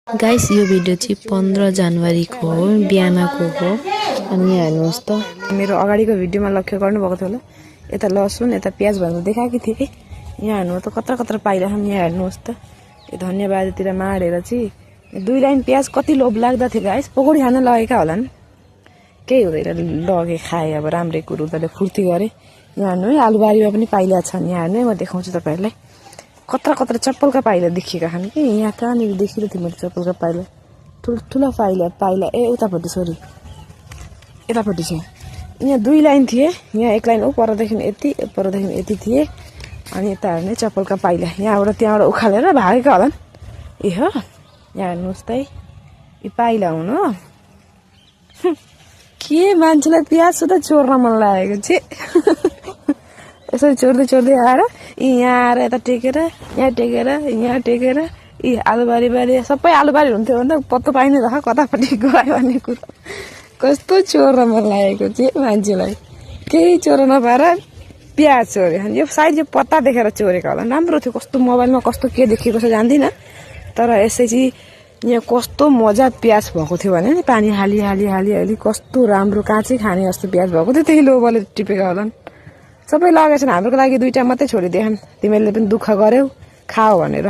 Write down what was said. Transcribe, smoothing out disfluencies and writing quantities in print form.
Guys यो video चाहिँ 15 जनवरीको हो, बिहानको हो। अनि हेर्नुहोस् त मेरो अगाडिको भिडियोमा लक्ष्य गर्नुभएको थियो होला। यता लसुन यता प्याज भनेर देखाएको थिएँ। यहाँ हेर्नु त कत्र कत्र पाइला छन्। यहाँ हेर्नुहोस् त यो धन्यवादतिर माडेर चाहिँ 2 लाइन प्याज कति लोभ लाग्दा थियो गाइस। पकौडी खान लगेका होलान्, केही हुँदैन, लगे खाए। अब राम्रै कुरो उनीहरूले फुर्ती गरे। यहाँ हेर्नु है आलुबारीमा पनि पाइला छन्। यहाँ हेर्नु है म देखाउँछु तपाईँहरूलाई। कत्र कत्र चप्पलका पाइला देखिएका छन् कि यहाँ कहाँनिर देखिरहेको थियो मैले चप्पलका पाइला, ठुल्ठुला पाइला ए उतापट्टि सरी यतापट्टि छ। यहाँ 2 लाइन थिए। यहाँ 1 लाइन परदेखि यति परदेखि यति थिए। अनि यता हेर्ने चप्पलका पाइला यहाँबाट त्यहाँबाट उखालेर भागेका होलान्। ए हो यहाँ हेर्नुहोस् त यो पाइला हुन् हो। के मान्छेलाई प्याज सुधा चोर्न मन लागेको चाहिँ यसरी चोर्दै आएर यहाँ आएर यता टेकेर यहाँ टेकेर यहाँ टेकेर आलुबारी सबै आलुबारी हुन्थ्यो भने त पत्तो पाइने रह कतापट्टि गयो भन्ने कुरो। कस्तो चोर्न मन लागेको चाहिँ मान्छेलाई। केही चोर नपाएर प्याज चोर्यो। यो सायद यो पत्ता देखेर चोरेको होला। राम्रो थियो। कस्तो मोबाइलमा कस्तो के देखेको छ जान्दिनँ, तर यसै चाहिँ यहाँ कस्तो मजा प्याज भएको थियो भने नि पानी हाली कस्तो राम्रो काँचै खाने जस्तो प्याज भएको थियो। त्यही लोभले टिपेका होलान्। सबै लगेछन्। हाम्रो लागि 2टा मात्रै छोडिदिएछन्। तिमीहरूले पनि दुःख गर्यौ खाऊ भनेर।